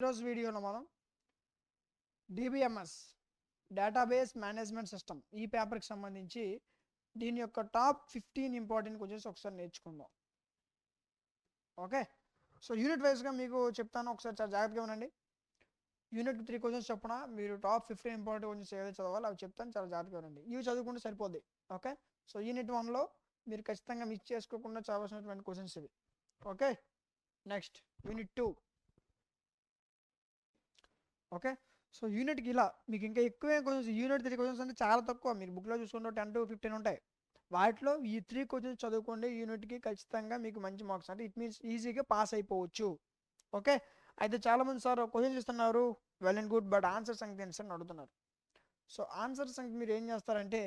ఈరోజు వీడియోలో మనం డిబిఎంఎస్ డేటాబేస్ మేనేజ్మెంట్ సిస్టమ్ ఈ పేపర్కి సంబంధించి దీని యొక్క టాప్ 15 ఇంపార్టెంట్ క్వశ్చన్స్ ఒకసారి నేర్చుకుందాం. ఓకే, సో యూనిట్ వైజ్గా మీకు చెప్తాను, ఒకసారి చాలా జాగ్రత్తగా ఉండండి. యూనిట్ 3 క్వశ్చన్స్ చొప్పున మీరు టాప్ 15 ఇంపార్టెంట్ క్వశ్చన్స్ ఏదైతే చదవాలో అవి చెప్తాను, చాలా జాగ్రత్తగా ఉండండి. ఇవి చదువుకుంటే సరిపోద్ది. ఓకే, సో యూనిట్ 1లో మీరు ఖచ్చితంగా మిస్ చేసుకోకుండా చదవాల్సినటువంటి క్వశ్చన్స్ ఇవి. Okay, next unit 2. Okay, so యూనిట్కి ఇలా మీకు ఇంకా ఎక్కువే క్వశ్చన్స్. యూనిట్ 3 క్వశ్చన్స్ అంటే చాలా తక్కువ, మీరు బుక్లో చూసుకుంటే 10 to 15 ఉంటాయి. వాటిలో ఈ 3 క్వశ్చన్స్ చదువుకోండి, యూనిట్కి ఖచ్చితంగా మీకు మంచి మార్క్స్, అంటే ఇట్ మీన్స్ ఈజీగా పాస్ అయిపోవచ్చు. ఓకే, అయితే చాలామంది సార్ క్వశ్చన్స్ ఇస్తున్నారు, well and good, but answer సంగతి ఏంటి సార్ అని అడుగుతున్నారు. సో ఆన్సర్ సంగతి మీరు ఏం చేస్తారంటే,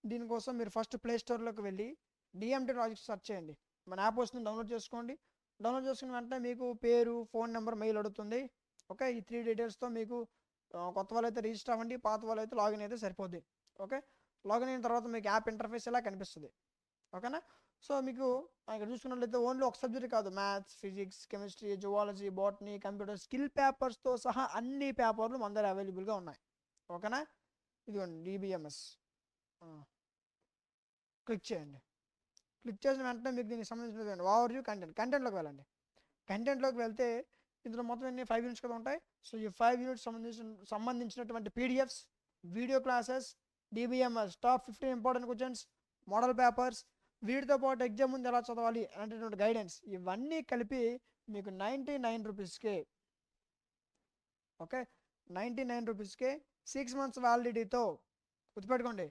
దీనికోసం మీరు ఫస్ట్ ప్లే స్టోర్లోకి వెళ్ళి డిఎంటీ లాజిక్స్ సెర్చ్ చేయండి. మన యాప్ వస్తుంది, డౌన్లోడ్ చేసుకోండి. డౌన్లోడ్ చేసుకున్న వెంటనే మీకు పేరు, ఫోన్ నెంబర్, మెయిల్ అడుగుతుంది. ఓకే, ఈ 3 డీటెయిల్స్తో మీకు కొత్త వాళ్ళైతే రిజిస్టర్ అవ్వండి, పాత వాళ్ళైతే లాగిన్ అయితే సరిపోద్ది. ఓకే, లాగిన్ అయిన తర్వాత మీకు యాప్ ఇంటర్ఫేస్ ఇలా కనిపిస్తుంది. ఓకేనా, సో మీకు ఇక్కడ చూసుకున్నట్లయితే ఓన్లీ ఒక సబ్జెక్ట్ కాదు, maths, physics, chemistry, zoology, botany, computer, skill పేపర్స్తో సహా అన్ని పేపర్లు మన దగ్గర అవైలబుల్గా ఉన్నాయి. ఓకేనా, ఇదిగోండి డిబిఎంఎస్ క్లిక్ చేయండి. క్లిక్ చేసిన వెంటనే మీకు దీనికి సంబంధించిన ఓవర్ వ్యూ కంటెంట్లోకి వెళ్ళండి. కంటెంట్లోకి వెళ్తే ఇందులో మొత్తం ఎన్ని 5 యూనిట్స్ కదా ఉంటాయి. సో ఈ 5 యూనిట్స్ సంబంధించినటువంటి PDFs, video classes, DBMS top 15 important questions, model papers, వీటితో పాటు ఎగ్జామ్ ముందు ఎలా చదవాలి అనేటటువంటి గైడెన్స్, ఇవన్నీ కలిపి మీకు 99 రూపీస్కే. ఓకే, 99 రూపీస్కే 6 months వ్యాలిడిటీతో, గుర్తుపెట్టుకోండి,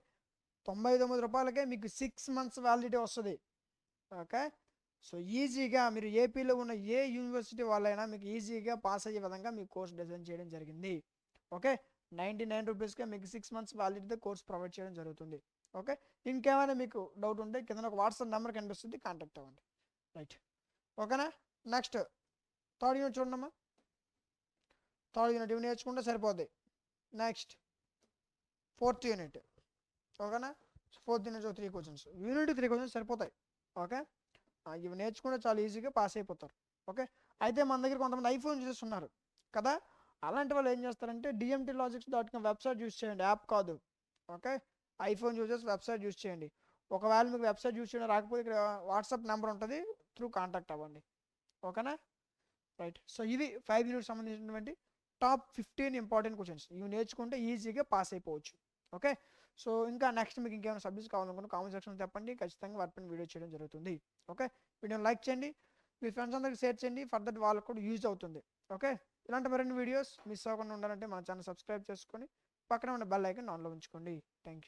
99 రూపాయలకే మీకు 6 months వ్యాలిడిటీ వస్తుంది. ఓకే, సో ఈజీగా మీరు ఏపీలో ఉన్న ఏ యూనివర్సిటీ వాళ్ళైనా మీకు ఈజీగా పాస్ అయ్యే విధంగా మీకు కోర్స్ డిజైన్ చేయడం జరిగింది. ఓకే, 99 రూపీస్కే మీకు 6 months వ్యాలిడిటీతో కోర్స్ ప్రొవైడ్ చేయడం జరుగుతుంది. ఓకే, ఇంకేమైనా మీకు డౌట్ ఉంటే కింద ఒక వాట్సాప్ నెంబర్ కనిపిస్తుంది, కాంటాక్ట్ అవ్వండి. రైట్, ఓకేనా. నెక్స్ట్ థర్డ్ యూనిట్ చూడమ్మా. థర్డ్ యూనిట్ ఇవి నేర్చుకుంటే సరిపోద్ది. Next fourth unit. ఓకేనా, fourth unit 3 questions, unit 3 questions సరిపోతాయి. ఓకే, ఇవి నేర్చుకుంటే చాలా ఈజీగా పాస్ అయిపోతారు. ఓకే, అయితే మన దగ్గర కొంతమంది ఐఫోన్ యూజర్స్ ఉన్నారు కదా, అలాంటి వాళ్ళు ఏం చేస్తారంటే dmtlogics.com వెబ్సైట్ యూజ్ చేయండి, యాప్ కాదు. Okay, iPhone users website use చేయండి. ఒకవేళ మీకు వెబ్సైట్ యూజ్ చేయడం రాకపోతే ఇక్కడ వాట్సాప్ నెంబర్ ఉంటుంది, త్రూ కాంటాక్ట్ అవ్వండి. ఓకేనా, రైట్. సో ఇవి 5 యూనిట్స్ సంబంధించినటువంటి టాప్ 15 ఇంపార్టెంట్ క్వశ్చన్స్. ఇవి నేర్చుకుంటే ఈజీగా పాస్ అయిపోవచ్చు. ఓకే, సో ఇంకా నెక్స్ట్ మీకు ఇంకేమైనా సబ్జెక్ట్స్ కావాలనుకుంటే కామెంట్ సెక్షన్లో చెప్పండి, ఖచ్చితంగా వాటిపైన వీడియో చేయడం జరుగుతుంది. ఓకే, వీడియోని లైక్ చేయండి, మీ ఫ్రెండ్స్ అందరికి షేర్ చేయండి, ఫర్దర్ వాళ్ళకు కూడా యూజ్ అవుతుంది. ఓకే, ఇలాంటి మరిన్ని వీడియోస్ మిస్ అవ్వకుండా ఉండాలంటే మన ఛానల్ సబ్స్క్రైబ్ చేసుకొని పక్కన ఉన్న బెల్ ఐకాన్ ఆన్లో ఉంచుకోండి. Thank you.